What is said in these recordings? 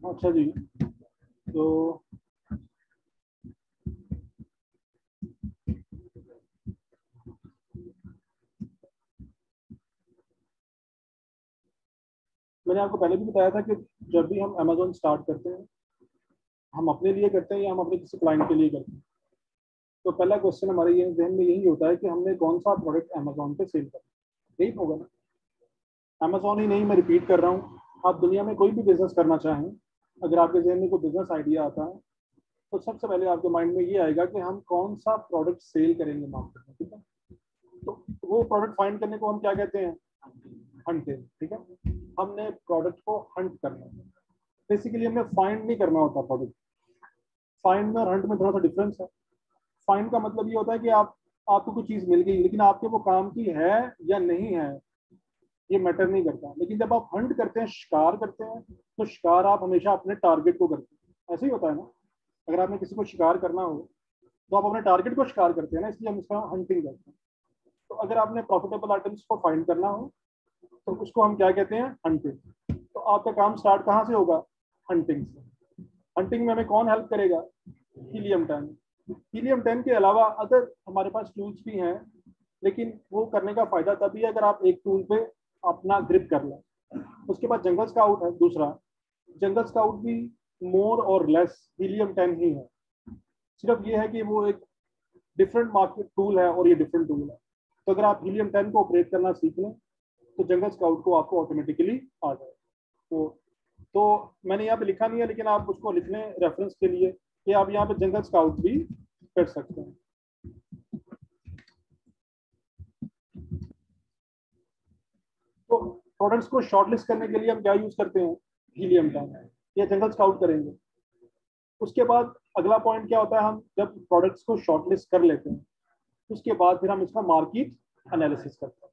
अच्छा जी। तो मैंने आपको पहले भी बताया था कि जब भी हम अमेजोन स्टार्ट करते हैं, हम अपने लिए करते हैं या हम अपने किसी क्लाइंट के लिए करते हैं। तो पहला क्वेश्चन हमारे ये जहन में यही होता है कि हमने कौन सा प्रोडक्ट अमेजोन पे सेल करना है। यही होगा ना। अमेजोन ही नहीं, मैं रिपीट कर रहा हूँ, आप दुनिया में कोई भी बिजनेस करना चाहें, अगर आपके जहन में कोई बिजनेस आइडिया आता है, तो सबसे पहले आपके माइंड में ये आएगा कि हम कौन सा प्रोडक्ट सेल करेंगे मार्केट में। ठीक है। तो वो प्रोडक्ट फाइंड करने को हम क्या कहते हैं? हंटिंग। ठीक है। हमने प्रोडक्ट को हंट करना है। बेसिकली हमें फाइंड नहीं करना होता प्रोडक्ट। फाइंड में और हंट में थोड़ा सा डिफरेंस है। फाइंड का मतलब ये होता है कि आपको कोई चीज मिल गई, लेकिन आपके वो काम की है या नहीं है ये मैटर नहीं करता। लेकिन जब आप हंट करते हैं, शिकार करते हैं, तो शिकार आप हमेशा अपने टारगेट को करते हैं। ऐसे ही होता है ना। अगर आपने किसी को शिकार करना हो, तो आप अपने टारगेट को शिकार करते हैं ना, इसलिए हम इसका हंटिंग करते हैं। तो अगर आपने प्रॉफिटेबल आइटम्स को फाइंड करना हो, तो उसको हम क्या कहते हैं? हंटिंग। तो आपका काम स्टार्ट कहाँ से होगा? हंटिंग से। हंटिंग में हमें कौन हेल्प करेगा? हीलियम 10। हीलियम 10 के अलावा अदर हमारे पास टूल्स भी हैं, लेकिन वो करने का फायदा तभी है अगर आप एक टूल पे अपना ग्रिप कर लें। उसके बाद जंगल स्काउट है दूसरा। जंगल स्काउट भी मोर और लेस हीलियम 10 ही है। सिर्फ ये है कि वो एक डिफरेंट मार्केट टूल है और ये डिफरेंट टूल है। तो अगर आप हीलियम 10 को ऑपरेट करना सीख लें, तो जंगल स्काउट को आपको ऑटोमेटिकली आ जाए। तो मैंने यहाँ पे लिखा नहीं है, लेकिन आप उसको लिख लें रेफरेंस के लिए कि आप यहाँ पे जंगल स्काउट भी कर सकते हैं। तो प्रोडक्ट्स को शॉर्टलिस्ट करने के लिए हम क्या यूज करते हैं? हीलियम 10 या जंगल स्काउट करेंगे। उसके बाद अगला पॉइंट क्या होता है? हम जब प्रोडक्ट्स को शॉर्टलिस्ट कर लेते हैं, उसके बाद फिर हम इसका मार्केट एनालिसिस करते हैं,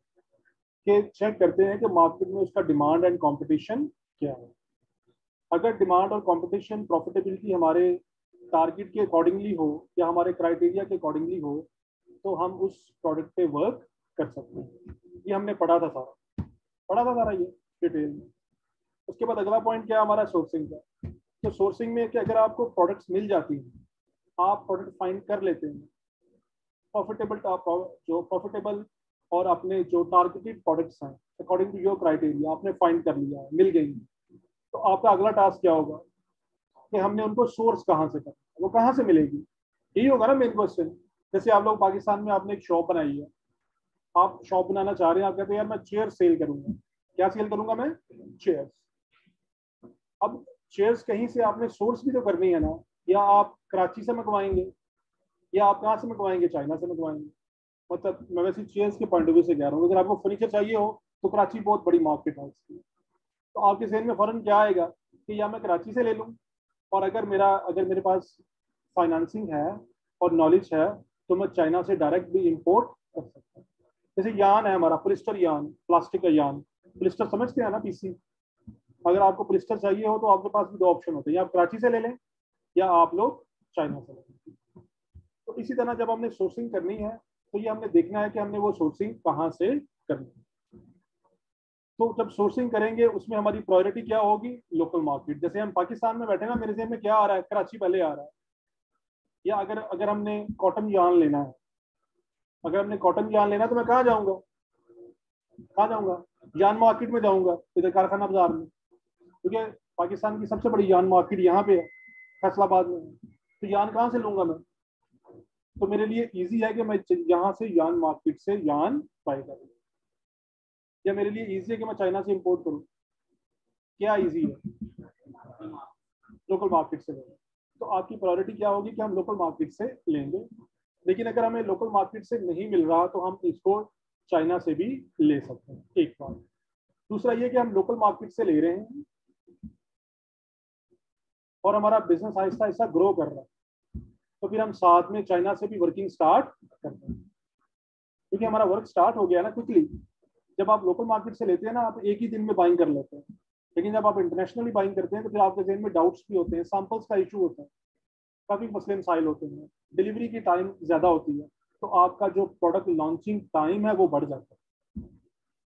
कि चेक करते हैं कि मार्केट में उसका डिमांड एंड कंपटीशन क्या है। अगर डिमांड और कंपटीशन प्रॉफिटेबिलिटी हमारे टारगेट के अकॉर्डिंगली हो या हमारे क्राइटेरिया के अकॉर्डिंगली हो, तो हम उस प्रोडक्ट पे वर्क कर सकते हैं। ये हमने पढ़ा था सारा ये डिटेल में। उसके बाद अगला पॉइंट क्या है हमारा? सोर्सिंग का। तो सोर्सिंग में कि अगर आपको प्रोडक्ट्स मिल जाती हैं, आप प्रोडक्ट फाइंड कर लेते हैं, प्रॉफिटेबल जो प्रॉफिटेबल और अपने जो टारगेटेड प्रोडक्ट्स हैं अकॉर्डिंग टू योर क्राइटेरिया आपने फाइंड कर लिया है, मिल गई, तो आपका अगला टास्क क्या होगा? कि हमने उनको सोर्स कहाँ से करना, वो कहाँ से मिलेगी, यही होगा ना मेन क्वेश्चन। जैसे आप लोग पाकिस्तान में आपने एक शॉप बनाई है, आप शॉप बनाना चाह रहे हैं, आप कहते हैं यार मैं चेयर सेल करूंगा। क्या सेल करूंगा मैं? चेयर्स। अब चेयर्स कहीं से आपने सोर्स भी तो करनी है ना। या आप कराची से मंगवाएंगे, या आप कहाँ से मंगवाएंगे? चाइना से मंगवाएंगे। मतलब मैं वैसे चेयर्स के पॉइंट ऑफ व्यू से कह रहा हूँ, अगर आपको फर्नीचर चाहिए हो तो कराची बहुत बड़ी मार्केट है इसकी। तो आपके जहन में फौरन क्या आएगा कि या मैं कराची से ले लूँ, और अगर मेरे पास फाइनेंसिंग है और नॉलेज है, तो मैं चाइना से डायरेक्ट भी इंपोर्ट कर सकता हूँ। जैसे यान है हमारा, पोलिस्टर यान, प्लास्टिक का यान। पोलिस्टर समझते हैं ना, पीसी। अगर आपको पोलिस्टर चाहिए हो तो आपके पास भी दो ऑप्शन होते हैं, या आप कराची से ले लें या आप लोग चाइना से ले लें। तो इसी तरह जब हमने सोर्सिंग करनी है, तो ये हमने देखना है कि हमने वो सोर्सिंग कहाँ से करनी है। तो जब सोर्सिंग करेंगे उसमें हमारी प्रायोरिटी क्या होगी? Local market. जैसे हम पाकिस्तान में बैठे ना, मेरे जहन में क्या आ रहा है? कराची पहले आ रहा है। या अगर अगर हमने कॉटन यार्न लेना है, अगर हमने कॉटन यार्न लेना है, तो मैं कहाँ जाऊंगा? कहाँ जाऊंगा? यार्न मार्केट में जाऊंगा, इधर कारखाना बाजार में। क्योंकि पाकिस्तान की सबसे बड़ी यार्न मार्केट यहाँ पे है, फैसलाबाद में। तो यार्न कहाँ से लूंगा मैं? तो मेरे लिए इजी है कि मैं यहाँ से यार्न मार्केट से यार्न बाय करूँ, या मेरे लिए इजी है कि मैं चाइना से इंपोर्ट करूँ? क्या इजी है? लोकल मार्केट से लेंगे। तो आपकी प्रायोरिटी क्या होगी कि हम लोकल मार्केट से लेंगे। लेकिन अगर हमें लोकल मार्केट से नहीं मिल रहा, तो हम इसको चाइना से भी ले सकते हैं, एक बात। दूसरा ये कि हम लोकल मार्केट से ले रहे हैं और हमारा बिजनेस आहिस्ता आहिस्ता ग्रो कर रहा है, तो फिर हम साथ में चाइना से भी वर्किंग स्टार्ट करते हैं। क्योंकि हमारा वर्क स्टार्ट हो गया ना क्विकली। जब आप लोकल मार्केट से लेते हैं ना, आप एक ही दिन में बाइंग कर लेते हैं। लेकिन जब आप इंटरनेशनली बाइंग करते हैं, तो फिर आपके जहन में डाउट्स भी होते हैं, सैंपल्स का इशू होता है। काफ़ी मसले मसाइल होते हैं, डिलीवरी की टाइम ज़्यादा होती है, तो आपका जो प्रोडक्ट लॉन्चिंग टाइम है वो बढ़ जाता है।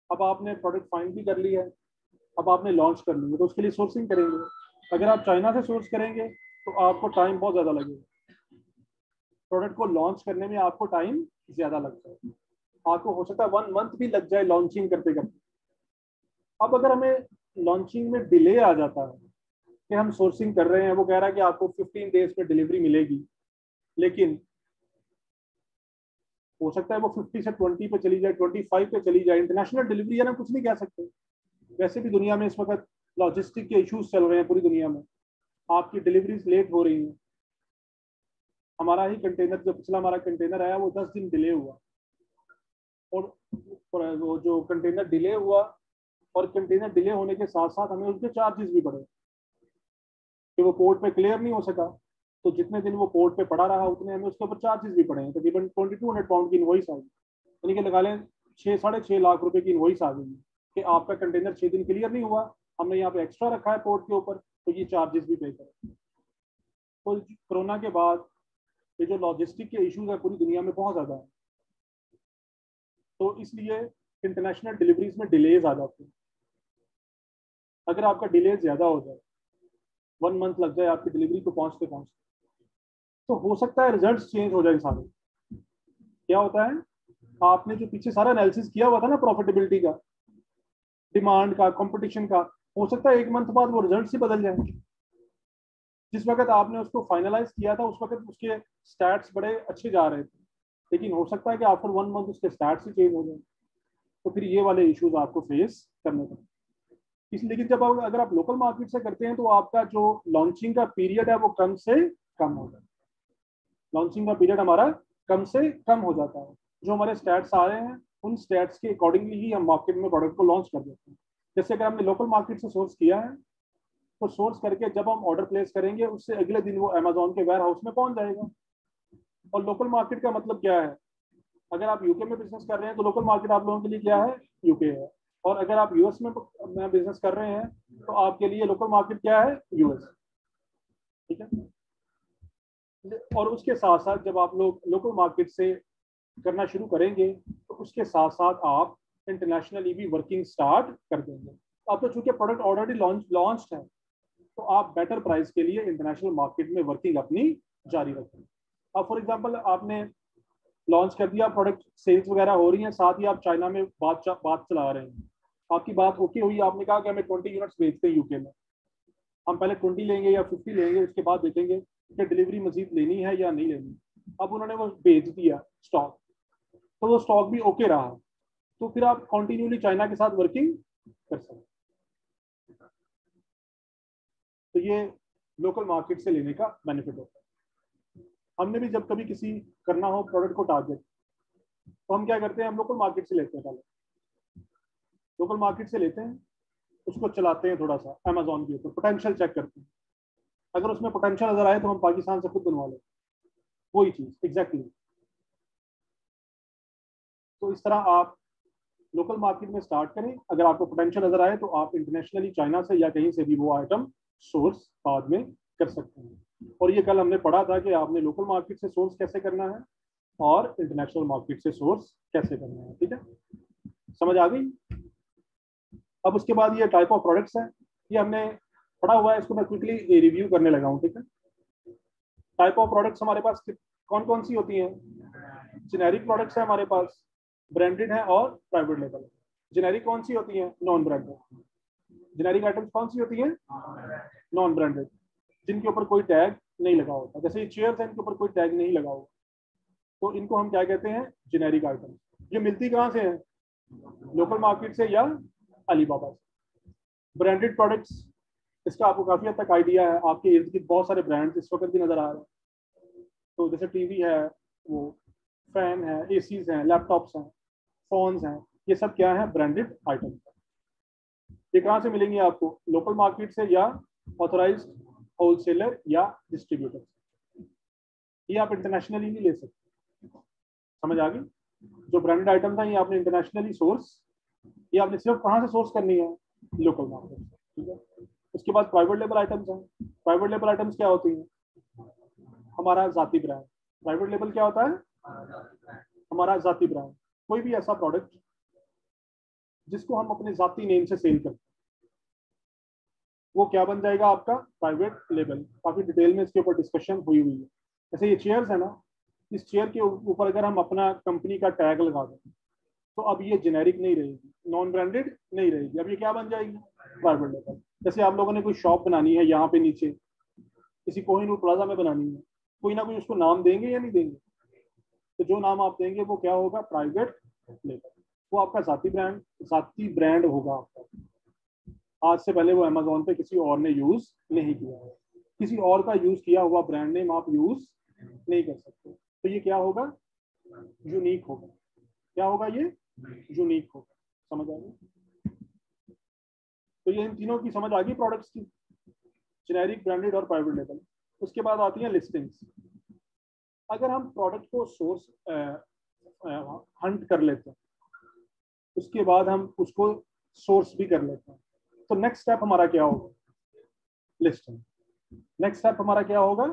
अब आपने प्रोडक्ट फाइंड भी कर लिया है, अब आपने लॉन्च कर लिया, तो उसके लिए सोर्सिंग करेंगे। अगर आप चाइना से सोर्स करेंगे तो आपको टाइम बहुत ज़्यादा लगेगा, प्रोडक्ट को लॉन्च करने में आपको टाइम ज़्यादा लगता है, आपको हो सकता है 1 मंथ भी लग जाए लॉन्चिंग करते करते। अब अगर हमें लॉन्चिंग में डिले आ जाता है कि हम सोर्सिंग कर रहे हैं, वो कह रहा है कि आपको 15 डेज में डिलीवरी मिलेगी, लेकिन हो सकता है वो 50 से 20 पे चली जाए, 25 पे चली जाए। इंटरनेशनल डिलीवरी है ना, कुछ नहीं कह सकते। वैसे भी दुनिया में इस वक्त लॉजिस्टिक के इश्यूज चल रहे हैं पूरी दुनिया में, आपकी डिलीवरीज लेट हो रही हैं। हमारा ही कंटेनर, जो पिछला हमारा कंटेनर आया वो 10 दिन डिले हुआ, और वो जो कंटेनर डिले हुआ, और कंटेनर डिले होने के साथ साथ हमें उसके चार्जेस भी बढ़े कि वो पोर्ट पे क्लियर नहीं हो सका, तो जितने दिन वो पोर्ट पे पड़ा रहा उतने हमें उसके ऊपर चार्जेस भी पड़े हैं। तकरीबन 2200 की इनवॉइस आ गई, यानी कि लगा लें 6-6.5 लाख रुपए की इनवॉइस आ गई कि आपका कंटेनर 6 दिन क्लियर नहीं हुआ, हमने यहाँ पे एक्स्ट्रा रखा है पोर्ट के ऊपर, तो ये चार्जेस भी पे करें। तो कोरोना के बाद ये जो लॉजिस्टिक के इश्यूज है पूरी दुनिया में बहुत ज़्यादा है, तो इसलिए इंटरनेशनल डिलीवरीज में डिलेज आ जाते हैं। अगर आपका डिले ज़्यादा हो जाए, 1 मंथ लग जाए आपकी डिलीवरी को पहुँचते पहुँचते, तो हो सकता है रिजल्ट चेंज हो जाए सारे। क्या होता है, आपने जो पीछे सारा एनालिसिस किया हुआ था ना प्रॉफिटेबिलिटी का, डिमांड का, कंपटीशन का, हो सकता है 1 मंथ बाद वो रिजल्ट ही बदल जाए। जिस वक्त आपने उसको फाइनलाइज किया था उस वक्त उसके स्टैट्स बड़े अच्छे जा रहे थे, लेकिन हो सकता है कि आफ्टर 1 मंथ उसके स्टैट्स ही चेंज हो जाए, तो फिर ये वाले इश्यूज आपको फेस करने पड़े। इसलिए लेकिन जब अगर आप लोकल मार्केट से करते हैं तो आपका जो लॉन्चिंग का पीरियड है वो कम से कम हो जाता है। लॉन्चिंग का पीरियड हमारा कम से कम हो जाता है। जो हमारे स्टैट्स आ रहे हैं उन स्टैट्स के अकॉर्डिंगली ही हम मार्केट में प्रोडक्ट को लॉन्च कर देते हैं। जैसे अगर हमने लोकल मार्केट से सोर्स किया है, तो सोर्स करके जब हम ऑर्डर प्लेस करेंगे उससे अगले दिन वो अमेजोन के वेयर हाउस में पहुंच जाएगा। और लोकल मार्केट का मतलब क्या है, अगर आप यूके में बिजनेस कर रहे हैं तो लोकल मार्केट आप लोगों के लिए क्या है, यूके है। और अगर आप यूएस में बिजनेस कर रहे हैं तो आपके लिए लोकल मार्केट क्या है, यूएस। ठीक है। और उसके साथ साथ जब आप लोग लोकल मार्केट से करना शुरू करेंगे तो उसके साथ साथ आप इंटरनेशनली भी वर्किंग स्टार्ट कर देंगे। अब तो चूंकि प्रोडक्ट ऑलरेडी लॉन्च है, तो आप बेटर प्राइस के लिए इंटरनेशनल मार्केट में वर्किंग अपनी जारी रखें। अब फॉर एग्जांपल आपने लॉन्च कर दिया, प्रोडक्ट सेल्स वगैरह हो रही हैं, साथ ही आप चाइना में बात चला रहे हैं, आपकी बात ओके हुई, आपने कहा कि हमें 20 यूनिट्स बेचते हैं यूके में, हम पहले 20 लेंगे या 50 लेंगे, उसके बाद देखेंगे कि डिलीवरी मजीद लेनी है या नहीं लेनी। अब उन्होंने वो बेच दिया स्टॉक, तो वो स्टॉक भी ओके रहा, तो फिर आप कंटिन्यूली चाइना के साथ वर्किंग कर सकते हैं। तो ये लोकल मार्केट से लेने का बेनिफिट होता है। हमने भी जब कभी किसी करना हो प्रोडक्ट को टारगेट, तो हम क्या करते हैं, हम लोकल मार्केट से लेते हैं, पहले लोकल मार्केट से लेते हैं, उसको चलाते हैं थोड़ा सा अमेजोन के ऊपर, पोटेंशियल चेक करते हैं, अगर उसमें पोटेंशियल नजर आए तो हम पाकिस्तान से खुद बनवा लें वही चीज़ एग्जैक्टली। तो इस तरह आप लोकल मार्केट में स्टार्ट करें, अगर आपको पोटेंशियल नजर आए तो आप इंटरनेशनली चाइना से या कहीं से भी वो आइटम सोर्स बाद में कर सकते हैं। और ये कल हमने पढ़ा था कि आपने लोकल मार्केट से सोर्स कैसे करना है और इंटरनेशनल मार्केट से सोर्स कैसे करना है। ठीक है, समझ आ गई। अब उसके बाद ये टाइप ऑफ प्रोडक्ट्स हैं, ये हमने पढ़ा हुआ है, इसको मैं क्विकली रिव्यू करने लगा हूँ। ठीक है, टाइप ऑफ प्रोडक्ट्स हमारे पास कौन कौन सी होती हैं। जेनेरिक प्रोडक्ट्स है हमारे पास, ब्रांडेड है और प्राइवेट लेबल। जेनेरिक कौन सी होती है, नॉन ब्रांडेड। जेनेरिक आइटम्स कौन सी होती हैं, नॉन ब्रांडेड, जिनके ऊपर कोई टैग नहीं लगा होता। जैसे ये चेयर्स हैं, इनके ऊपर कोई टैग नहीं लगा होगा, तो इनको हम क्या कहते हैं, जेनेरिक आइटम। ये मिलती कहाँ से है, लोकल मार्केट से या अलीबाबा से। ब्रांडेड प्रोडक्ट्स, इसका आपको काफी हद तक आइडिया है, आपके इर्द गिर्द बहुत सारे ब्रांड्स इस वक्त भी नजर आ रहे हैं। तो जैसे टीवी है, वो फैन है, एसीज हैं, लैपटॉप्स हैं, फोन्स हैं, ये सब क्या है, ब्रांडेड आइटम। ये कहाँ से मिलेंगे आपको, लोकल मार्केट से या ऑथराइज्ड होलसेलर या डिस्ट्रीब्यूटर। ये आप इंटरनेशनली नहीं ले सकते। समझ आ गई। जो ब्रांडेड आइटम था ये आपने इंटरनेशनली सोर्स, ये आपने सिर्फ कहाँ से सोर्स करनी है, लोकल मार्केट से। ठीक है, उसके बाद प्राइवेट लेबल आइटम्स हैं। प्राइवेट लेबल आइटम्स क्या होती हैं, हमारा जाती ब्रांड। प्राइवेट लेबल क्या होता है? हमारा जाती ब्रांड। कोई भी ऐसा प्रोडक्ट जिसको हम अपने जाती नेम से सेल करते हैं वो क्या बन जाएगा? आपका प्राइवेट लेबल। काफी डिटेल में इसके ऊपर डिस्कशन हुई है। जैसे ये चेयर्स है ना, इस चेयर के ऊपर अगर हम अपना कंपनी का टैग लगा दें तो अब ये जेनेरिक नहीं रहेगी, नॉन ब्रांडेड नहीं रहेगी, अब ये क्या बन जाएगी? Private label. जैसे आप लोगों ने कोई शॉप बनानी है यहाँ पे नीचे किसी कोहिनूर प्लाजा में बनानी है, कोई ना कोई उसको नाम देंगे या नहीं देंगे? तो जो नाम आप देंगे वो क्या होगा? Private label. वो आपका जाती ब्रांड होगा आपका। आज से पहले वो अमेजोन पे किसी और ने यूज नहीं किया है, किसी और का यूज किया हुआ ब्रांड नेम आप यूज नहीं कर सकते। तो ये क्या होगा? यूनिक होगा। क्या होगा? ये यूनिक होगा। समझ आ गई? तो ये इन तीनों की समझ आ गई प्रोडक्ट्स की, जेनेरिक, ब्रांडेड और प्राइवेट लेबल। उसके बाद आती है लिस्टिंग्स। अगर हम प्रोडक्ट को सोर्स हंट कर लेते हैं, उसके बाद हम उसको सोर्स भी कर लेते हैं, तो नेक्स्ट स्टेप हमारा क्या होगा? लिस्टिंग। नेक्स्ट स्टेप हमारा क्या होगा?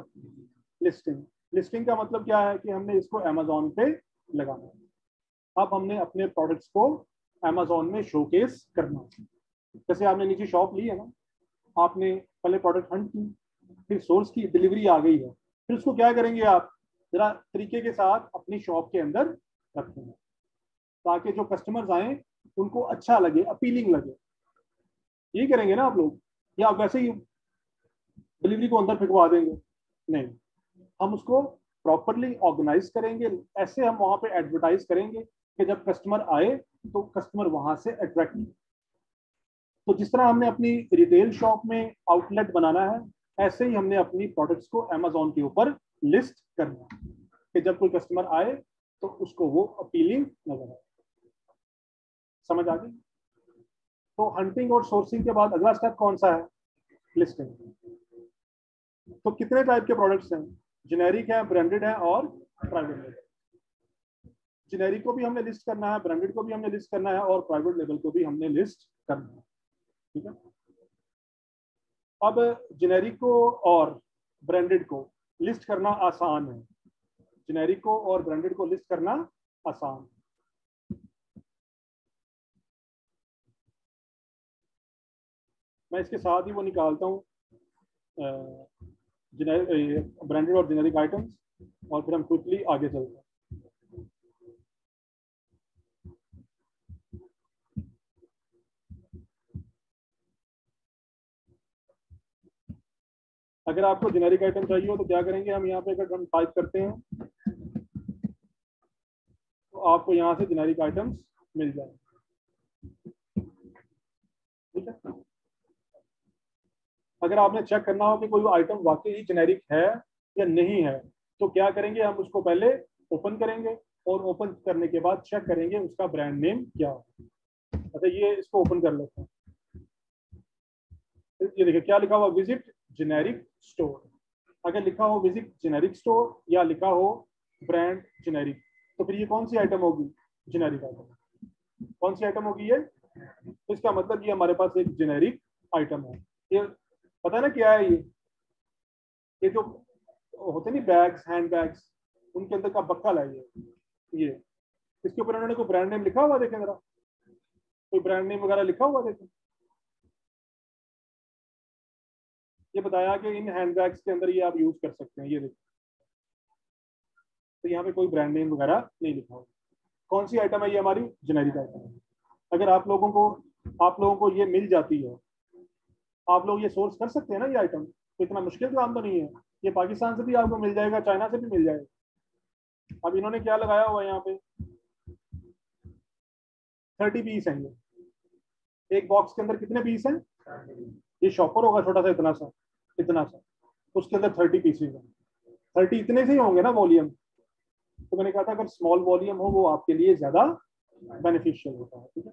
लिस्टिंग। लिस्टिंग का मतलब क्या है कि हमने इसको अमेजोन पे लगाना है। अब हमने अपने प्रोडक्ट्स को अमेजोन में शोकेस करना है। जैसे आपने नीचे शॉप ली है ना, आपने पहले प्रोडक्ट हंट की, फिर सोर्स की, डिलीवरी आ गई है, फिर उसको क्या करेंगे आप? जरा तरीके के साथ अपनी शॉप के अंदर रखेंगे ताकि जो कस्टमर्स आए उनको अच्छा लगे, अपीलिंग लगे। यही करेंगे ना आप लोग, या आप वैसे ही डिलीवरी को अंदर फेंकवा देंगे? नहीं, हम उसको प्रॉपरली ऑर्गेनाइज करेंगे। ऐसे हम वहां पे एडवर्टाइज करेंगे कि जब कस्टमर आए तो कस्टमर वहां से अट्रैक्ट। तो जिस तरह हमने अपनी रिटेल शॉप में आउटलेट बनाना है, ऐसे ही हमने अपनी प्रोडक्ट्स को अमेजोन के ऊपर लिस्ट करना है कि जब कोई कस्टमर आए तो उसको वो अपीलिंग नजर आए। समझ आ गई? तो हंटिंग और सोर्सिंग के बाद अगला स्टेप कौन सा है? लिस्टिंग। तो कितने टाइप के प्रोडक्ट्स हैं? जेनेरिक है, ब्रांडेड है और प्राइवेट लेबल। जेनेरिक को भी हमने लिस्ट करना है, ब्रांडेड को भी हमने लिस्ट करना है और प्राइवेट लेबल को भी हमने लिस्ट करना है। ठीक है। अब जेनेरिक को और ब्रांडेड को लिस्ट करना आसान है, जेनेरिक को और ब्रांडेड को लिस्ट करना आसान है। मैं इसके साथ ही वो निकालता हूँ ब्रांडेड और जेनेरिक आइटम्स, और फिर हम क्विकली आगे चलते हैं। अगर आपको जेनेरिक आइटम चाहिए हो तो क्या करेंगे हम? यहाँ पे अगर हम टाइप करते हैं तो आपको यहाँ से जेनेरिक आइटम्स मिल जाएंगे। ठीक है। अगर आपने चेक करना हो कि कोई आइटम वाकई ही जेनेरिक है या नहीं है तो क्या करेंगे? हम उसको पहले ओपन करेंगे और ओपन करने के बाद चेक करेंगे उसका ब्रांड नेम क्या है। अच्छा, ये इसको ओपन कर लेते हैं। ये देखिए क्या लिखा हुआ? Visit generic store. अगर लिखा हो विजिट जेनेरिक स्टोर या लिखा हो ब्रांड जेनेरिक, तो फिर ये कौन सी आइटम होगी? Generic item. कौन सी आइटम होगी ये? तो इसका मतलब ये हमारे पास एक जेनेरिक आइटम है। ये पता है ना क्या है? ये जो होते नहीं बैग्स, हैंड बैग्स, उनके अंदर का बक्कल है ये इसके ऊपर उन्होंने कोई ब्रांड नेम लिखा हुआ? देखें जरा, कोई ब्रांड नेम वगैरह लिखा हुआ? देखें, ये बताया कि इन हैंडबैग्स के अंदर ये आप यूज कर सकते हैं। ये देखिए, तो यहाँ पे कोई ब्रांड नेम वगैरह नहीं लिखा हुआ। कौन सी आइटम है ये? हमारी जेनेरिक आइटम है। अगर आप लोगों को ये मिल जाती है, आप लोग ये सोर्स कर सकते हैं ना ये आइटम, तो इतना मुश्किल काम तो नहीं है। ये पाकिस्तान से भी आपको मिल जाएगा, चाइना से भी मिल जाएगा। अब इन्होंने क्या लगाया हुआ है यहाँ पे? 30 पीस हैं। ये एक बॉक्स के अंदर कितने पीस हैं? ये शॉपर होगा छोटा सा, इतना सा, उसके अंदर 30 पीसेज हैं। 30 इतने से ही होंगे ना वॉल्यूम। तो मैंने कहा था अगर स्मॉल वॉल्यूम हो वो आपके लिए ज्यादा बेनिफिशियल होता है। ठीक है।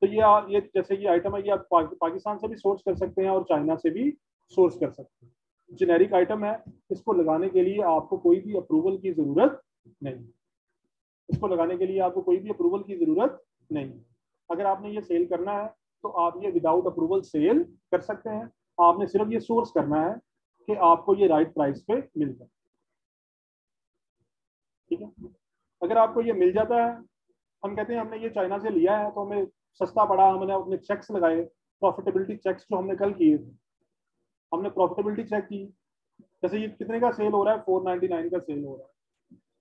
तो ये जैसे ये आइटम है, ये आप पाकिस्तान से भी सोर्स कर सकते हैं और चाइना से भी सोर्स कर सकते हैं। जेनेरिक आइटम है, इसको लगाने के लिए आपको कोई भी अप्रूवल की जरूरत नहीं। इसको लगाने के लिए आपको कोई भी अप्रूवल की जरूरत नहीं। अगर आपने ये सेल करना है तो आप ये विदाउट अप्रूवल सेल कर सकते हैं। आपने सिर्फ ये सोर्स करना है कि आपको ये राइट प्राइस पे मिल जाए। ठीक है। अगर आपको ये मिल जाता है, हम कहते हैं हमने ये चाइना से लिया है तो हमें सस्ता पड़ा, हमने अपने चेक्स लगाए, प्रॉफिटेबिलिटी चेक्स जो हमने कल किए थे, हमने प्रॉफिटेबिलिटी चेक की, जैसे ये कितने का सेल हो रहा है, 499 का सेल हो रहा है,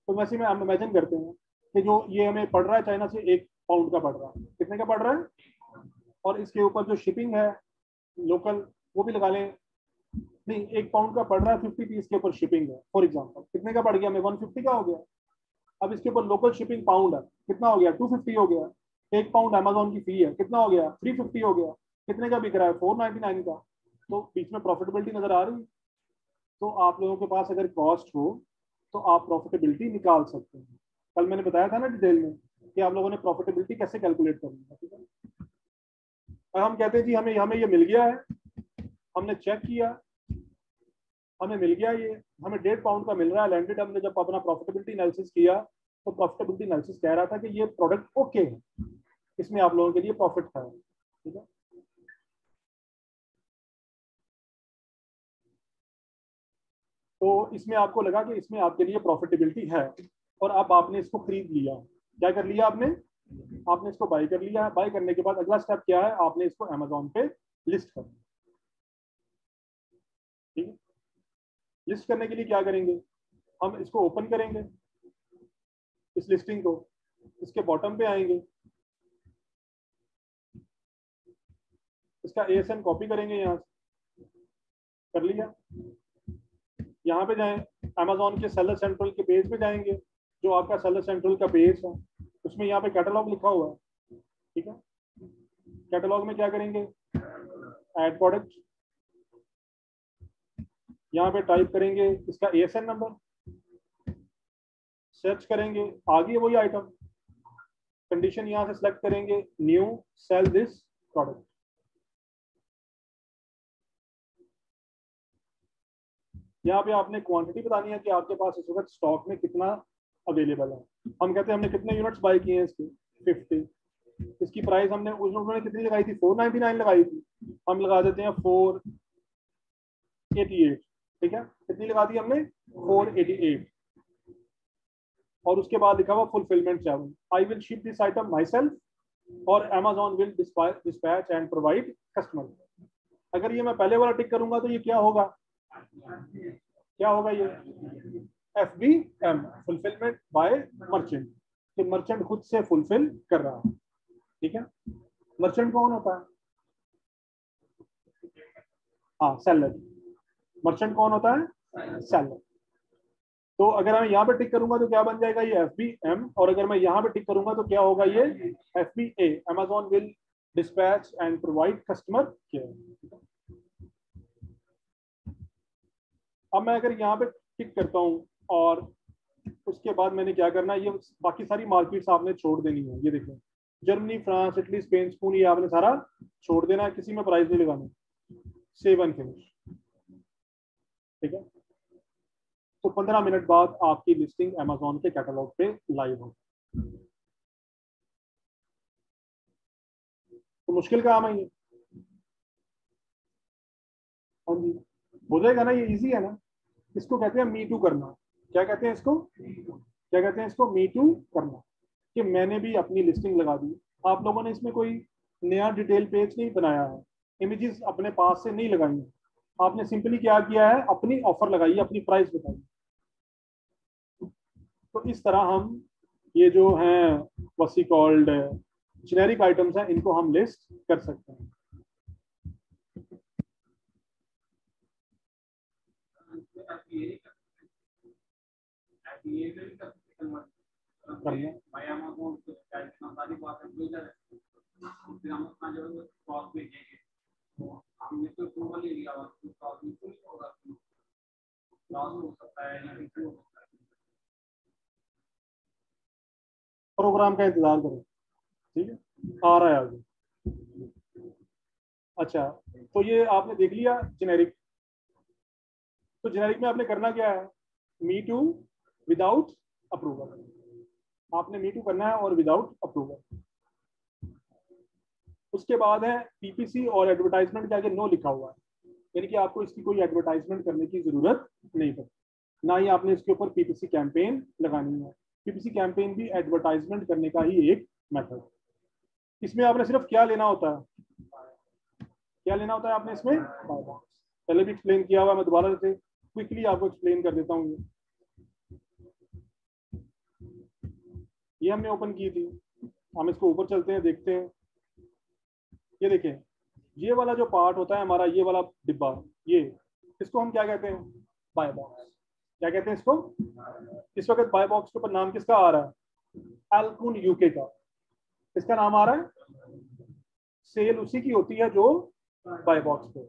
तो वैसे में हम इमेजिन करते हैं कि जो ये हमें पड़ रहा है चाइना से 1 पाउंड का पड़ रहा है, कितने का पड़ रहा है, और इसके ऊपर जो शिपिंग है लोकल वो भी लगा लें, नहीं 1 पाउंड का पड़ रहा है 50 पीस के ऊपर शिपिंग है फॉर एग्जाम्पल, कितने का पड़ गया, हमें 150 का हो गया। अब इसके ऊपर लोकल शिपिंग पाउंड है, कितना हो गया, 250 हो गया। 1 पाउंड अमेजोन की फी है, कितना हो गया, 350 हो गया। कितने का बिक रहा है, 499 का। तो बीच में प्रॉफिटेबिलिटी नजर आ रही है। तो आप लोगों के पास अगर कॉस्ट हो तो आप प्रॉफिटेबिलिटी निकाल सकते हैं। कल मैंने बताया था ना डिटेल में कि आप लोगों ने प्रॉफिटेबिलिटी कैसे कैलकुलेट करनी है, ठीक है। और हम कहते हैं जी हमें हमें ये मिल गया है, हमने चेक किया, हमें मिल गया ये, हमें 1.5 पाउंड का मिल रहा है लैंडेड। हमने जब अपना प्रॉफिटेबिलिटी एनालिसिस किया तो प्रॉफिटेबिलिटी एनालिसिस कह रहा था कि ये प्रोडक्ट ओके है, इसमें आप लोगों के लिए प्रॉफिट है, ठीक है। तो इसमें आपको लगा कि इसमें आपके लिए प्रॉफिटेबिलिटी है, और अब आपने इसको खरीद लिया, क्या कर लिया आपने, आपने इसको बाय कर लिया। बाय करने के बाद अगला स्टेप क्या है, आपने इसको अमेजोन पे लिस्ट कर, ठीक है। लिस्ट करने के लिए क्या करेंगे, हम इसको ओपन करेंगे, इस लिस्टिंग को, इसके बॉटम पे आएंगे, इसका एएसएन कॉपी करेंगे, यहाँ से कर लिया। यहाँ पे जाएं, अमेजोन के सेलर सेंट्रल के पेज पे जाएंगे, जो आपका सेलर सेंट्रल का पेज है उसमें यहाँ पे कैटलॉग लिखा हुआ है, ठीक है। कैटलॉग में क्या करेंगे, ऐड प्रोडक्ट, यहाँ पे टाइप करेंगे इसका एएसएन नंबर, सर्च करेंगे, आगे वही आइटम, कंडीशन यहाँ से सिलेक्ट करेंगे, न्यू सेल दिस प्रोडक्ट। यहाँ पे आपने क्वांटिटी बतानी है कि आपके पास इस वक्त स्टॉक में कितना अवेलेबल है। हम कहते हैं हमने कितने यूनिट्स बाय किए हैं इसके, 50। इसकी प्राइस हमने उन्होंने कितनी लगाई थी, 499 लगाई थी, हम लगा देते हैं 488, ठीक है। कितनी लगा दी हमने, 488। और उसके बाद लिखा हुआ fulfilment charge, I will ship this item myself और Amazon will dispatch and provide customer. अगर ये मैं पहले वाला टिक करूंगा तो ये क्या होगा, क्या होगा ये, FBM, फुलफिलमेंट बाय मर्चेंट, कि मर्चेंट खुद से फुलफिल कर रहा है, ठीक है। मर्चेंट कौन होता है, हाँ सेलर। मर्चेंट कौन होता है, सेलर। तो अगर मैं यहाँ पे टिक करूंगा तो क्या बन जाएगा, ये FBM, और अगर मैं यहाँ पे टिक करूंगा तो क्या होगा, ये FBA, Amazon will dispatch and provide customer care. अब मैं अगर यहाँ पे टिक करता हूँ और उसके बाद मैंने क्या करना है, ये बाकी सारी मार्केट्स आपने छोड़ देनी है। ये देखो, Germany, France, Italy, Spain, spoon, ये आपने सारा छोड़ देना है, किसी में प्राइस नहीं लगाना, सेव एंड फिनिश, ठीक है। तो 15 मिनट बाद आपकी लिस्टिंग अमेजोन के कैटलॉग पे लाइव हो। तो मुश्किल काम है ये, हाँ जी, हो जाएगा ना, ये इजी है ना। इसको कहते हैं मी टू करना। क्या कहते हैं इसको, क्या कहते हैं इसको, मी टू करना, कि मैंने भी अपनी लिस्टिंग लगा दी। आप लोगों ने इसमें कोई नया डिटेल पेज नहीं बनाया है, इमेजेस अपने पास से नहीं लगाई है, आपने सिंपली क्या किया है, अपनी ऑफर लगाई है, अपनी प्राइस बताई। तो इस तरह हम ये जो हैं वसी कॉल्ड जेनेरिक आइटम्स हैं, इनको हम लिस्ट कर सकते हैं। प्रोग्राम का इंतजार करें, ठीक है, आ रहा है आगे। अच्छा, तो ये आपने देख लिया जेनेरिक। तो जेनेरिक में आपने करना क्या है, मी टू विदाउट अप्रूवल, आपने मी टू करना है और विदाउट अप्रूवल। उसके बाद है पीपीसी और एडवर्टाइजमेंट के आगे नो लिखा हुआ है, यानी कि आपको इसकी कोई एडवर्टाइजमेंट करने की जरूरत नहीं पड़ती। ना ही आपने इसके ऊपर पीपीसी कैंपेन लगानी है। पीपीसी कैंपेन भी एडवर्टाइजमेंट करने का ही एक मेथड। इसमें आपने सिर्फ क्या लेना होता है, क्या लेना होता है आपने इसमें, पहले भी एक्सप्लेन किया हुआ, मैं दोबारा से क्विकली आपको एक्सप्लेन कर देता हूँ। ये हमने ओपन की थी, हम इसको ऊपर चलते हैं, देखते हैं। ये देखें, ये वाला जो पार्ट होता है हमारा, ये वाला डिब्बा, ये इसको हम क्या कहते हैं, बाय बॉक्स। क्या कहते हैं इसको? इस वक्त बाय बॉक्स के ऊपर नाम किसका आ रहा है? एल्कुन यूके का। इसका नाम आ रहा है, सेल उसी की होती है जो बाय बॉक्स पे।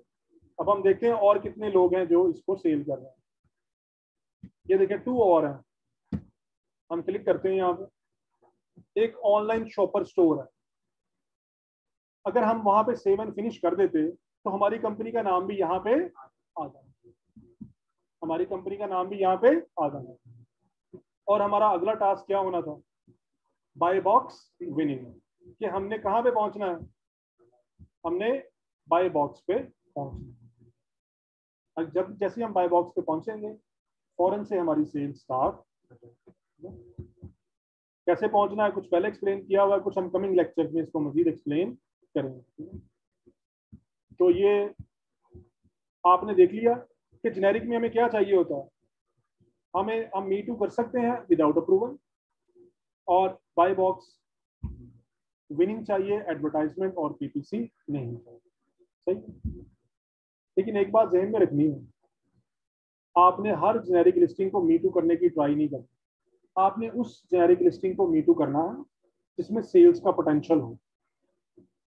अब हम देखते हैं और कितने लोग हैं जो इसको सेल कर रहे हैं। ये देखें 2 और हैं, हम क्लिक करते हैं यहाँ पे। एक ऑनलाइन शॉपर स्टोर है, अगर हम वहां पे सेव एंड फिनिश कर देते तो हमारी कंपनी का नाम भी यहाँ पे आ जाए, हमारी कंपनी का नाम भी यहाँ पे आ जाए। और हमारा अगला टास्क क्या होना था? बाय बॉक्स विनिंग, कि हमने कहाँ पे पहुंचना है, हमने बाय बॉक्स पे पहुंचना है। जब जैसे हम बाय बॉक्स पे पहुंचेंगे, फौरन से हमारी सेल स्टार्ट। कैसे पहुंचना है कुछ पहले एक्सप्लेन किया हुआ है, कुछ हम कमिंग लेक्चर में इसको मजीद एक्सप्लेन करेंगे। तो ये आपने देख लिया कि जेनेरिक में हमें क्या चाहिए होता है। हम मी टू कर सकते हैं विदाउट अप्रूवल, और बाय बॉक्स विनिंग चाहिए, एडवर्टाइजमेंट और पीपीसी नहीं चाहिए। सही। लेकिन एक बात जहन में रखनी है, आपने हर जेनेरिक लिस्टिंग को मी टू करने की ट्राई नहीं करनी। आपने उस जेनेरिक लिस्टिंग को मी टू करना है जिसमें सेल्स का पोटेंशियल हो,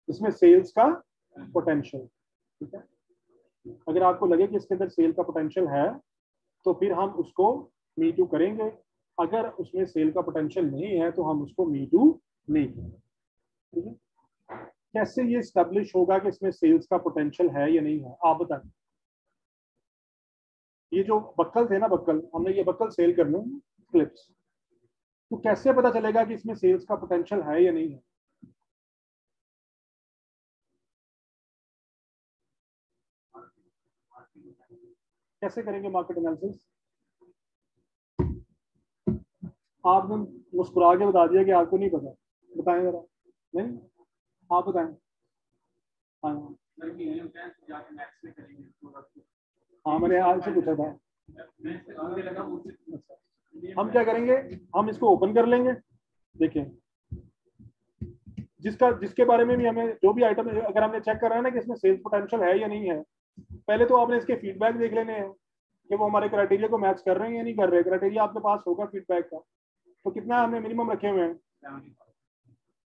जिसमें सेल्स का पोटेंशियल। ठीक है, अगर आपको लगे कि इसके अंदर सेल का पोटेंशियल है तो फिर हम उसको मी टू करेंगे। अगर उसमें सेल का पोटेंशियल नहीं है तो हम उसको मी टू नहीं करेंगे। ठीक है, कैसे ये स्टैब्लिश होगा कि इसमें सेल्स का पोटेंशियल है या नहीं है, आप बताएं। ये जो बक्कल थे ना, बक्कल, हमने ये बक्कल सेल करने हैं, क्लिप्स, तो कैसे पता चलेगा कि इसमें सेल्स का पोटेंशियल है या नहीं है? कैसे करेंगे मार्केट एनालिसिस? आपने मुस्कुरा के बता दिया कि आपको नहीं पता, बताएं जरा। नहीं, आप बताएं। हाँ हाँ, मैंने आज से पूछा था। अच्छा, हम क्या करेंगे, हम इसको ओपन कर लेंगे। देखें, जिसके बारे में भी हमें जो भी आइटम, अगर हमने चेक कर रहा है ना कि इसमें सेल्स पोटेंशियल है या नहीं है, पहले तो आपने इसके फीडबैक देख लेने हैं कि वो हमारे क्राइटेरिया को मैच कर रहे हैं या नहीं कर रहे। क्राइटेरिया आपके पास होगा फीडबैक का, तो कितना हमने मिनिमम रखे हुए हैं?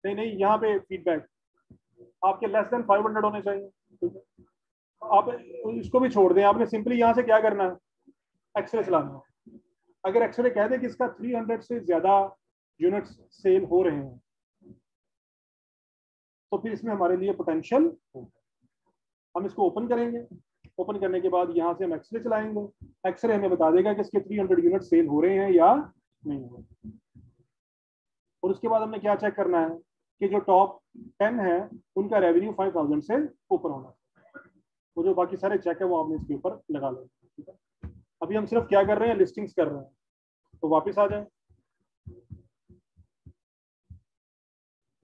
नहीं नहीं, यहाँ पे फीडबैक आपके लेस देन 500 होने चाहिए। ठीक है, आप इसको भी छोड़ दें, आपने सिंपली यहाँ से क्या करना है, एक्सरे चलाना है। अगर एक्सरे कह दे कि इसका 300 से ज्यादा यूनिट्स सेल हो रहे हैं तो फिर इसमें हमारे लिए पोटेंशियल होगा। हम इसको ओपन करेंगे, ओपन करने के बाद यहाँ से हम एक्सरे चलाएंगे। एक्सरे हमें बता देगा कि इसके 300 यूनिट सेल हो रहे हैं या नहीं हो रहे। और उसके बाद हमने क्या चेक करना है कि जो टॉप 10 है उनका रेवेन्यू 5000 से ऊपर होना है। वो जो बाकी सारे चेक है वो आपने इसके ऊपर लगा लेंगे। ठीक है, अभी हम सिर्फ क्या कर रहे हैं, लिस्टिंग्स कर रहे हैं। तो वापस आ जाए,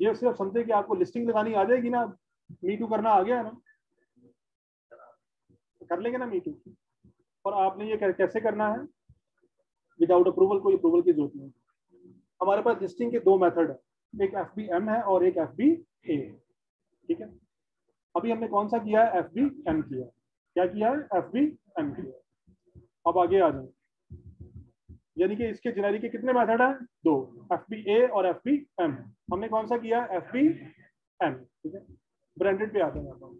ये सिर्फ समझे कि आपको लिस्टिंग लगानी आ जाएगी ना, मी टू करना आ गया है ना, कर लेंगे ना मी टू। और आपने ये कैसे करना है, विदाउट अप्रूवल, कोई अप्रूवल की जरूरत नहीं। हमारे पास लिस्टिंग के 2 मेथड है, एक FBM है और एक FBA। ठीक है, अभी हमने कौन सा किया है, FBM किया। क्या किया है, FBM किया। अब आगे आ जाए, यानी कि इसके जेनेरिक के कितने मेथड हैं, 2, FBA और FBM। हमने कौन सा किया, FBM। ठीक है, ब्रांडेड पे आते हैं।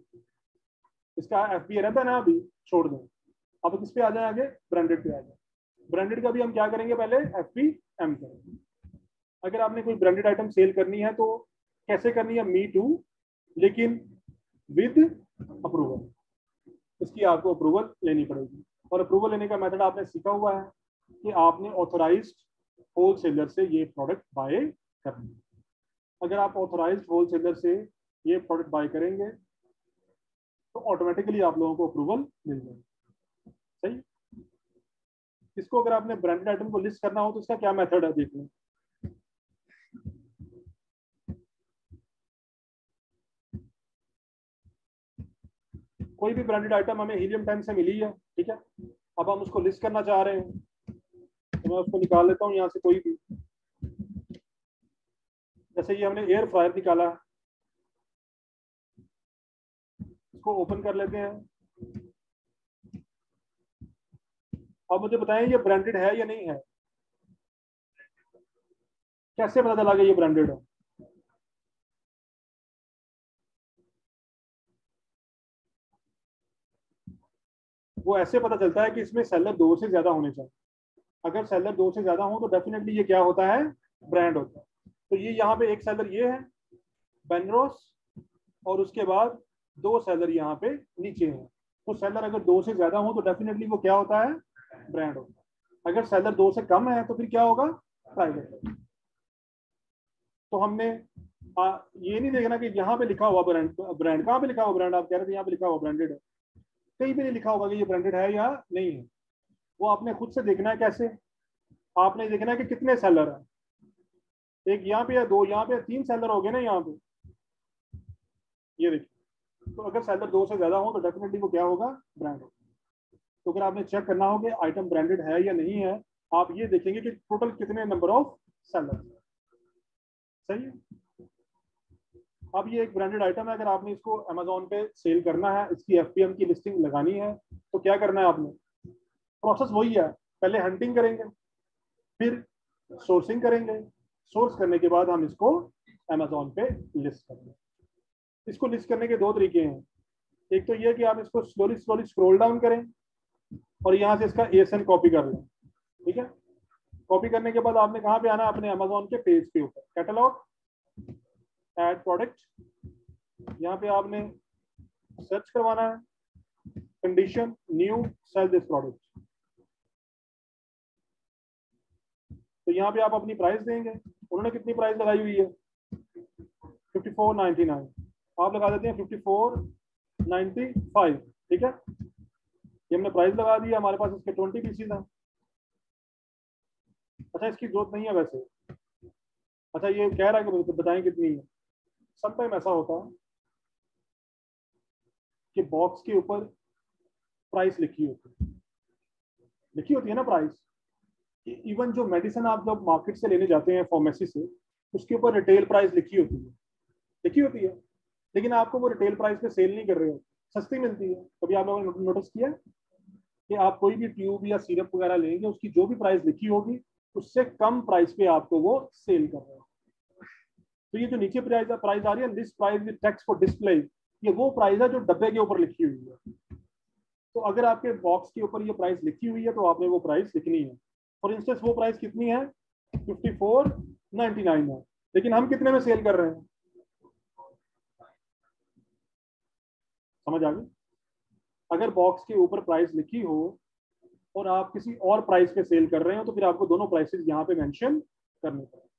इसका FBA रहता है ना, अभी छोड़ दें। अब किस पे आ जाए, आगे ब्रांडेड पे आ जाए। ब्रांडेड का भी हम क्या करेंगे, पहले FBM करेंगे। अगर आपने कोई ब्रांडेड आइटम सेल करनी है तो कैसे करनी है, मी टू, लेकिन विद अप्रूवल। इसकी आपको अप्रूवल लेनी पड़ेगी। और अप्रूवल लेने का मेथड आपने सीखा हुआ है कि आपने ऑथोराइज्ड होलसेलर से ये प्रोडक्ट बाय करना है। अगर आप ऑथोराइज्ड होलसेलर से ये प्रोडक्ट बाय करेंगे तो ऑटोमेटिकली आप लोगों को अप्रूवल मिल जाएगी। सही। इसको अगर आपने ब्रांडेड आइटम को लिस्ट करना हो तो इसका क्या मेथड है देखने। कोई भी ब्रांडेड आइटम हमें हीलियम 10 से मिली है, ठीक है, अब हम उसको लिस्ट करना चाह रहे हैं, तो मैं उसको निकाल लेता हूँ यहाँ से कोई भी। जैसे ये हमने एयर फ्रायर निकाला, इसको ओपन कर लेते हैं। अब मुझे बताएं ये ब्रांडेड है या नहीं है, कैसे पता चला कि ये ब्रांडेड है। वो ऐसे पता चलता है कि इसमें सेलर 2 से ज्यादा होने चाहिए। अगर सेलर 2 से ज्यादा हो तो डेफिनेटली ये क्या होता है, ब्रांड होता है। तो ये यहाँ पे एक सेलर ये है बेनरोस, और उसके बाद 2 सेलर यहाँ पे नीचे हैं। तो सेलर अगर 2 से ज्यादा हो तो डेफिनेटली वो क्या होता है, ब्रांड होता है। अगर सेलर 2 से कम है तो फिर क्या होगा, प्राइवेट। तो हमने ये नहीं देखना कि यहाँ पे लिखा हुआ ब्रांड, ब्रांड कहाँ पे लिखा हुआ ब्रांड, आप कह रहे थे यहाँ पे लिखा हुआ ब्रांडेड है, कहीं पे नहीं लिखा होगा कि ये ब्रांडेड है या नहीं है। वो आपने खुद से देखना है। कैसे, आपने देखना है कि कितने सेलर है, एक यहाँ पे या 2 यहाँ पे, 3 सेलर हो गए ना यहाँ पे, ये देखिए। तो अगर सेलर 2 से ज्यादा हो तो डेफिनेटली वो क्या होगा, ब्रांड होगा। तो अगर आपने चेक करना हो कि आइटम ब्रांडेड है या नहीं है, आप ये देखेंगे कि टोटल कितने नंबर ऑफ सेलर। सही है। अब ये एक ब्रांडेड आइटम है, अगर आपने इसको अमेजोन पे सेल करना है, इसकी एफपीएम की लिस्टिंग लगानी है, तो क्या करना है आपने, प्रोसेस वही है। पहले हंटिंग करेंगे, फिर सोर्सिंग करेंगे, सोर्स करने के बाद हम इसको अमेजोन पे लिस्ट करेंगे। इसको लिस्ट करने के 2 तरीके हैं। एक तो ये कि आप इसको स्लोली स्लोली स्क्रॉल डाउन करें और यहाँ से इसका एएसएन कॉपी कर लें, ठीक है। कॉपी करने के बाद आपने कहाँ पे आना है, अपने अमेजोन के पेज के ऊपर, कैटलॉग, ऐड प्रोडक्ट, यहाँ पे आपने सर्च करवाना है, condition new sell this product. तो यहाँ पे आप अपनी प्राइस देंगे, उन्होंने कितनी प्राइस लगाई हुई है, 54.99, आप लगा देते हैं 54.95, ठीक है। ये हमने प्राइस लगा दिया, हमारे पास इसके 20 पीसीज हैं। अच्छा, इसकी जरूरत नहीं है वैसे। अच्छा, ये कह रहा है कि बताएं कितनी है। सब टाइम ऐसा होता है कि बॉक्स के ऊपर प्राइस लिखी होती है ना प्राइस। इवन जो मेडिसिन आप जब मार्केट से लेने जाते हैं फार्मेसी से, उसके ऊपर रिटेल प्राइस लिखी होती है, लेकिन आपको वो रिटेल प्राइस पे सेल नहीं कर रहे हो, सस्ती मिलती है। कभी आप लोगों ने नोटिस किया कि आप कोई भी ट्यूब या सिरप वगैरह लेंगे, उसकी जो भी प्राइस लिखी होगी उससे कम प्राइस पे आपको वो सेल कर रहे हो। तो ये जो नीचे प्राइस आ रही है, list price with text for display, ये वो प्राइस है जो डब्बे के ऊपर लिखी हुई है। तो अगर आपके बॉक्स के ऊपर ये प्राइस लिखी हुई है तो आपने वो प्राइस लिखनी है। फॉर इंस्टेंस वो प्राइस कितनी है, 54.99 है, लेकिन हम कितने में सेल कर रहे हैं, समझ आ गई। अगर बॉक्स के ऊपर प्राइस लिखी हो और आप किसी और प्राइस पे सेल कर रहे हो तो फिर आपको दोनों प्राइसेस यहाँ पे मेंशन करने पड़ेंगे।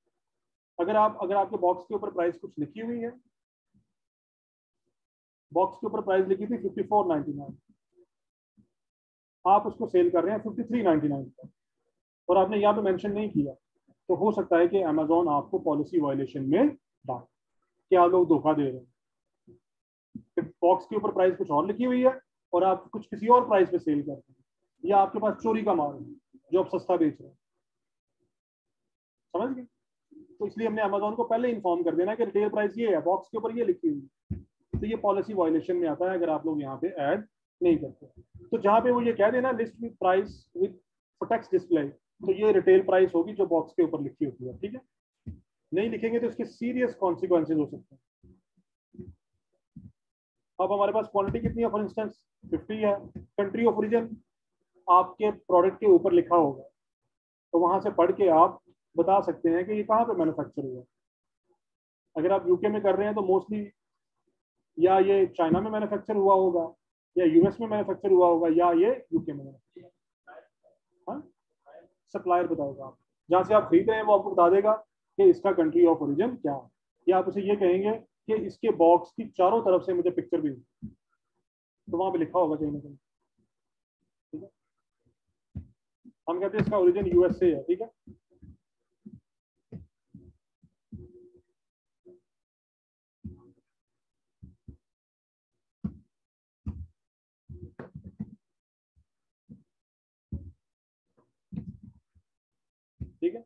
अगर आपके बॉक्स के ऊपर प्राइस कुछ लिखी हुई है, बॉक्स के ऊपर प्राइस लिखी थी 54.99, आप उसको सेल कर रहे हैं 53.99 पर, और आपने यहाँ पे मेंशन नहीं किया, तो हो सकता है कि अमेजोन आपको पॉलिसी वायलेशन में डाल कि आप लोग धोखा दे रहे हैं। बॉक्स के ऊपर प्राइस कुछ और लिखी हुई है और आप कुछ किसी और प्राइस पे सेल कर रहे हैं, या आपके पास चोरी का माल है जो आप सस्ता बेच रहे हैं, समझ गए। तो इसलिए हमने अमेजोन को पहले इन्फॉर्म कर देना कि रिटेल प्राइस ये है, बॉक्स के ऊपर ये लिखी हुई है, तो ये पॉलिसी वायलेशन में आता है अगर आप लोग यहाँ पे ऐड नहीं करते। तो जहाँ पे वो ये कह देना list with price with text display, तो ये रिटेल प्राइस होगी जो बॉक्स के ऊपर लिखी होती है, ठीक है। नहीं लिखेंगे तो इसके सीरियस कॉन्सिक्वेंसेज हो सकते हैं। अब हमारे पास क्वांटिटी कितनी है, फॉर इंस्टेंस 50 है, कंट्री ऑफ ओरिजिन आपके प्रोडक्ट के ऊपर लिखा होगा, तो वहां से पढ़ के आप बता सकते हैं कि ये कहाँ पे मैन्युफैक्चर हुआ। अगर आप यूके में कर रहे हैं तो मोस्टली या ये चाइना में मैन्युफैक्चर हुआ होगा, या यूएस में मैन्युफैक्चर हुआ होगा, या ये यूके में मैन्युफैक्चर। हाँ, सप्लायर बताएगा, आप जहाँ से आप खरीद रहे हैं वो आपको बता देगा कि इसका कंट्री ऑफ ओरिजिन क्या है, या आप उसे ये कहेंगे कि इसके बॉक्स की चारों तरफ से मुझे पिक्चर भी, तो वहां पे लिखा होगा कहीं ना कहीं, ठीक है। हम कहते हैं इसका ओरिजिन यूएसए है, ठीक है। ठीक है,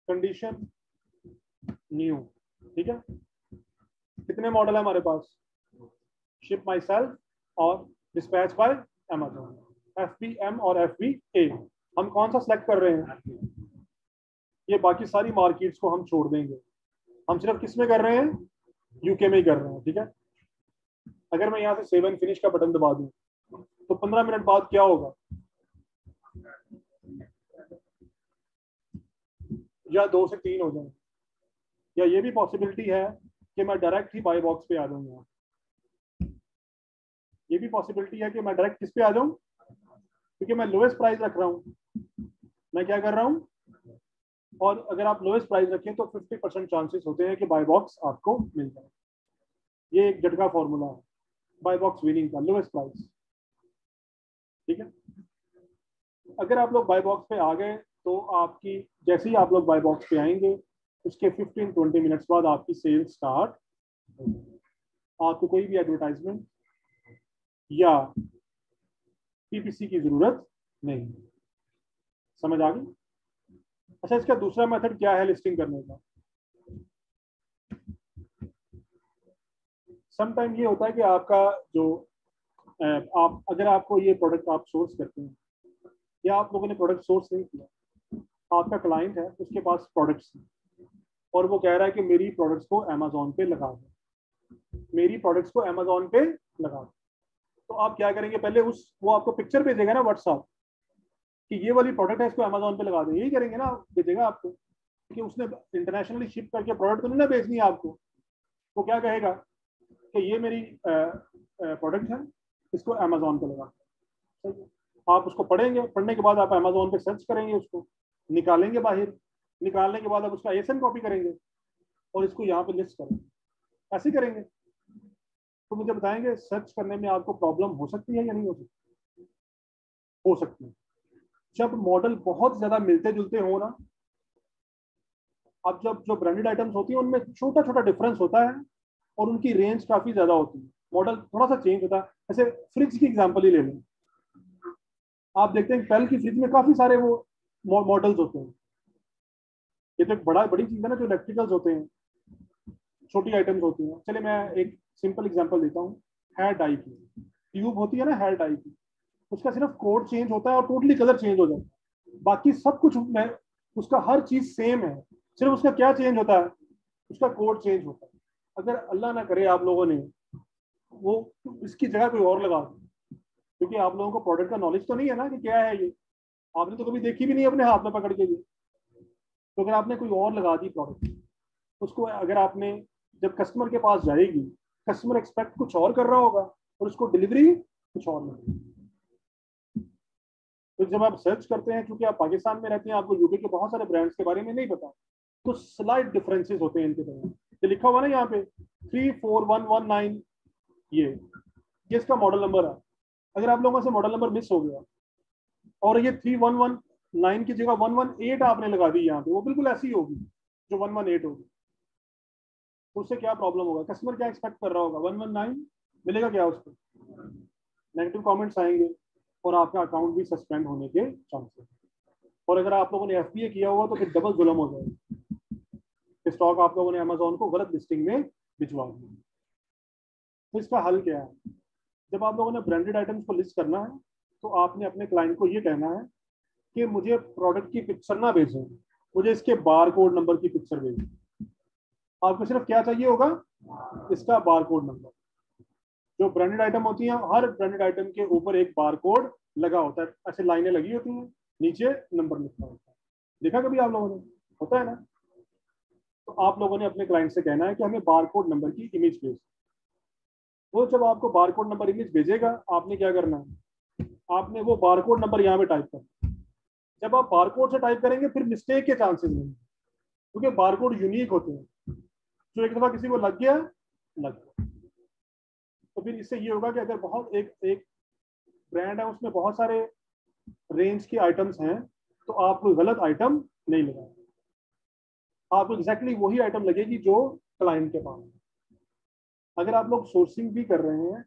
कंडीशन न्यू, ठीक है। कितने मॉडल है हमारे पास? शिप माई सेल्फ और डिस्पैच बाय अमेजोन, FBM और FBA। हम कौन सा सेलेक्ट कर रहे हैं? ये बाकी सारी मार्केट्स को हम छोड़ देंगे, हम सिर्फ किस में कर रहे हैं? यूके में ही कर रहे हैं, ठीक है। अगर मैं यहाँ से सेव एंड फिनिश का बटन दबा दूं तो 15 मिनट बाद क्या होगा? या 2 से 3 हो जाए, या ये भी पॉसिबिलिटी है कि मैं डायरेक्ट ही बाय बॉक्स पे आ जाऊंगा। ये भी पॉसिबिलिटी है कि मैं डायरेक्ट किस पे आ जाऊं, क्योंकि मैं लोएस्ट प्राइस रख रहा हूं। मैं क्या कर रहा हूं? और अगर आप लोएस्ट प्राइस रखें तो 50% चांसेस होते हैं कि बाय बॉक्स आपको मिल जाए। ये एक झटका फॉर्मूला है बाय बॉक्स विनिंग का, लोएस्ट प्राइस, ठीक है। अगर आप लोग बाय बॉक्स पे आ गए तो आपकी, जैसे ही आप लोग बाय बॉक्स पे आएंगे उसके 15-20 मिनट्स बाद आपकी सेल स्टार्ट हो जाएगी। आपको कोई भी एडवर्टाइजमेंट या PPC की जरूरत नहीं। समझ आ गई? अच्छा, इसका दूसरा मेथड क्या है लिस्टिंग करने का? समटाइम ये होता है कि आपका जो आप, अगर आपको ये प्रोडक्ट आप सोर्स करते हैं या आप लोगों ने प्रोडक्ट सोर्स नहीं किया, आपका क्लाइंट है, उसके पास प्रोडक्ट्स हैं और वो कह रहा है कि मेरी प्रोडक्ट्स को अमेजोन पे लगा दो, मेरी प्रोडक्ट्स को अमेजोन पे लगा दो। तो आप क्या करेंगे? पहले वो आपको पिक्चर भेजेगा ना व्हाट्सएप कि ये वाली प्रोडक्ट है, इसको अमेजोन पे लगा दो, यही करेंगे ना, भेजेगा आपको, क्योंकि उसने इंटरनेशनली शिप करके प्रोडक्ट तो नहीं ना बेचनी है आपको। वो क्या कहेगा कि ये मेरी प्रोडक्ट है, इसको अमेजोन पे लगा। आप उसको पढ़ेंगे, पढ़ने के बाद आप अमेजोन पे सर्च करेंगे, उसको निकालेंगे बाहर, निकालने के बाद आप उसका ASIN कॉपी करेंगे और इसको यहाँ पे लिस्ट करेंगे। ऐसे करेंगे तो मुझे बताएंगे सर्च करने में आपको प्रॉब्लम हो सकती है या नहीं हो सकती? हो सकती है। जब मॉडल बहुत ज्यादा मिलते जुलते हो ना, अब जब जो ब्रांडेड आइटम्स होती है उनमें छोटा छोटा डिफरेंस होता है और उनकी रेंज काफी ज्यादा होती है, मॉडल थोड़ा सा चेंज होता है। जैसे फ्रिज की एग्जांपल ही ले लें, आप देखते हैं पेल की फ्रिज में काफी सारे वो मॉडल्स होते हैं। ये तो एक बड़ी चीज है ना, जो इलेक्ट्रिकल्स होते हैं, छोटी आइटम्स होती हैं। चलिए मैं एक सिंपल एग्जांपल देता हूँ। हेयर डाई की ट्यूब होती है ना, हेयर डाई की, उसका सिर्फ कोड चेंज होता है और टोटली कलर चेंज हो जाता है। बाकी सब कुछ में उसका हर चीज सेम है, सिर्फ उसका क्या चेंज होता है? उसका कोड चेंज होता है। अगर अल्लाह ना करे आप लोगों ने वो इसकी जगह कोई और लगा दी, क्योंकि आप लोगों को प्रोडक्ट का नॉलेज तो नहीं है ना कि क्या है ये, आपने तो कभी देखी भी नहीं अपने हाथ में पकड़ के ये। तो अगर आपने कोई और लगा दी प्रोडक्ट, उसको अगर आपने, जब कस्टमर के पास जाएगी, कस्टमर एक्सपेक्ट कुछ और कर रहा होगा और उसको डिलीवरी कुछ और मिलेगी। तो जब आप सर्च करते हैं, क्योंकि आप पाकिस्तान में रहते हैं, आपको यूके के बहुत सारे ब्रांड्स के बारे में नहीं पता, तो स्लाइड डिफरेंसेस होते हैं इनके तरह। ये लिखा हुआ ना यहाँ पे 34119, ये इसका मॉडल नंबर है। अगर आप लोगों से मॉडल नंबर मिस हो गया और ये 3119 की जगह 118 आपने लगा दी यहाँ पे, वो बिल्कुल ऐसी होगी जो 118 होगी। तो उससे क्या प्रॉब्लम होगा? कस्टमर क्या एक्सपेक्ट कर रहा होगा? 119 मिलेगा क्या उसको? नेगेटिव कमेंट्स आएंगे और आपका अकाउंट भी सस्पेंड होने के चांसेस। और अगर आप लोगों ने FBA किया हुआ तो फिर डबल जुल्म हो जाएगा, स्टॉक आप लोगों ने अमेजोन को गलत लिस्टिंग में भिजवा दिया। तो इसका हल क्या है? जब आप लोगों ने ब्रांडेड आइटम्स को लिस्ट करना है तो आपने अपने क्लाइंट को ये कहना है कि मुझे प्रोडक्ट की पिक्चर ना भेजें, मुझे इसके बार कोड नंबर की पिक्चर भेजें। आपको सिर्फ क्या चाहिए होगा? इसका बार कोड नंबर। जो ब्रांडेड आइटम होती हैं, हर ब्रांडेड आइटम के ऊपर एक बार कोड लगा होता है, ऐसे लाइनें लगी होती हैं, नीचे नंबर लिखा होता है। देखा कभी आप लोगों ने? होता है ना? तो आप लोगों ने अपने क्लाइंट से कहना है कि हमें बार कोड नंबर की इमेज भेज। वो जब आपको बार कोड नंबर इमेज भेजेगा, आपने क्या करना है? आपने वो बार कोड नंबर यहाँ पे टाइप करना। जब आप बार कोड से टाइप करेंगे फिर मिस्टेक के चांसेस नहीं, क्योंकि बार कोड यूनिक होते हैं। जो एक दफा किसी को लग गया, लग गया। तो फिर इससे ये होगा कि अगर बहुत एक एक ब्रांड है, उसमें बहुत सारे रेंज के आइटम्स हैं तो आप कोई गलत आइटम नहीं लगाएं, आपको एग्जैक्टली वही आइटम लगेगी जो क्लाइंट के पास है। अगर आप लोग सोर्सिंग भी कर रहे हैं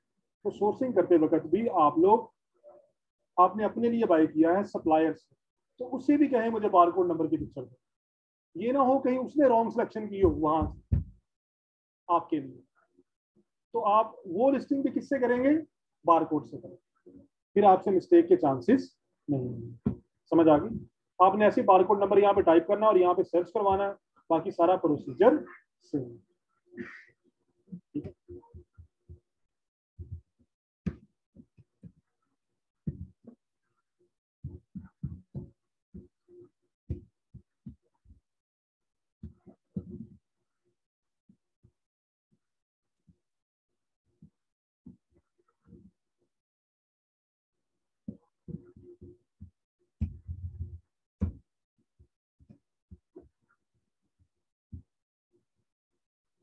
तो सोर्सिंग करते वक्त भी आप लोग, आपने अपने लिए बाय किया है सप्लायर से, तो उससे भी कहें मुझे बारकोड नंबर की पिक्चर दो, ये ना हो कहीं उसने रॉन्ग सिलेक्शन की हो वहां आपके लिए, तो आप वो लिस्टिंग भी किससे करेंगे, बारकोड से करेंगे, फिर आपसे मिस्टेक के चांसेस नहीं होंगे। समझ आ गई? आपने ऐसे बारकोड नंबर यहाँ पे टाइप करना और यहाँ पे सर्च करवाना है, बाकी सारा प्रोसीजर सेम। ठीक है,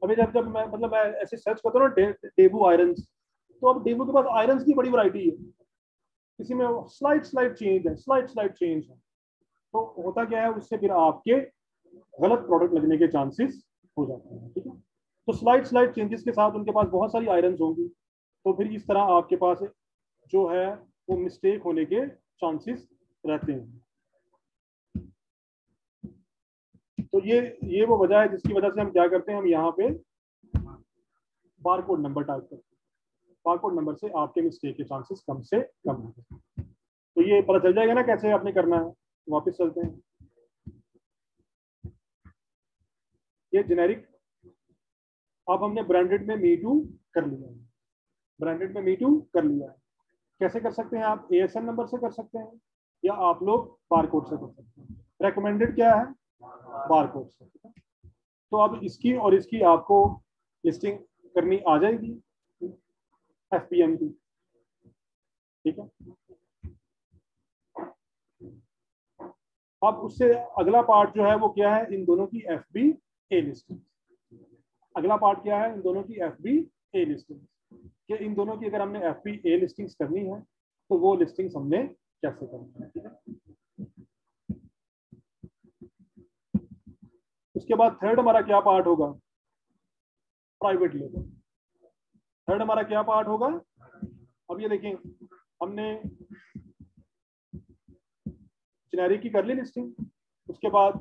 अभी जब जब मैं मतलब मैं ऐसे सर्च करता हूँ ना डेबू आयरन, तो अब डेबू के पास आयरन की बड़ी वैरायटी है, किसी में स्लाइड स्लाइड चेंज है, स्लाइड स्लाइड चेंज है, तो होता क्या है उससे फिर आपके गलत प्रोडक्ट लगने के चांसेस हो जाते हैं। ठीक है, तो स्लाइड स्लाइड चेंजेस के साथ उनके पास बहुत सारी आयरन होंगी, तो फिर इस तरह आपके पास जो है वो मिस्टेक होने के चांसेस रहते हैं। तो ये वो वजह है जिसकी वजह से हम क्या करते हैं, हम यहाँ पे बारकोड नंबर टाइप करते हैं, बारकोड नंबर से आपके मिस्टेक के चांसेस कम से कम होते हैं। तो ये पता चल जाएगा ना कैसे आपने करना है। वापस चलते हैं, ये जेनेरिक, अब हमने ब्रांडेड में मीटू कर लिया है, ब्रांडेड में मीटू कर लिया है। कैसे कर सकते हैं आप, एएसएन नंबर से कर सकते हैं या आप लोग बारकोड से कर सकते हैं। रेकमेंडेड क्या है, बारकोड से। तो अब इसकी और इसकी आपको लिस्टिंग करनी आ जाएगी एफपीएम की। ठीक है, अब उससे अगला पार्ट जो है वो क्या है, इन दोनों की एफबी ए लिस्टिंग। अगला पार्ट क्या है, इन दोनों की एफबी ए लिस्टिंग, कि इन दोनों की अगर हमने एफबी ए लिस्टिंग्स करनी है तो वो लिस्टिंग्स हमने कैसे करनी है। ठीक है, उसके बाद थर्ड हमारा क्या पार्ट होगा, प्राइवेट लेबल। थर्ड हमारा क्या पार्ट होगा, अब ये देखें हमने जेनेरिक की कर ली लिस्टिंग, उसके बाद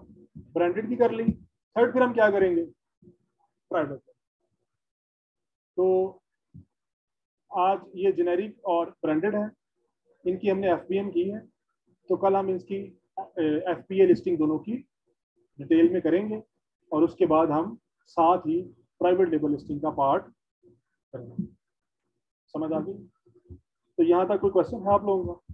ब्रांडेड की कर ली, थर्ड फिर हम क्या करेंगे, प्राइवेट। तो आज ये जेनेरिक और ब्रांडेड है, इनकी हमने एफबीएम की है, तो कल हम इसकी एफपीए लिस्टिंग दोनों की डिटेल में करेंगे और उसके बाद हम साथ ही प्राइवेट लेबल लिस्टिंग का पार्ट करेंगे। समझ आ गई? तो यहाँ तक कोई क्वेश्चन है आप लोगों का?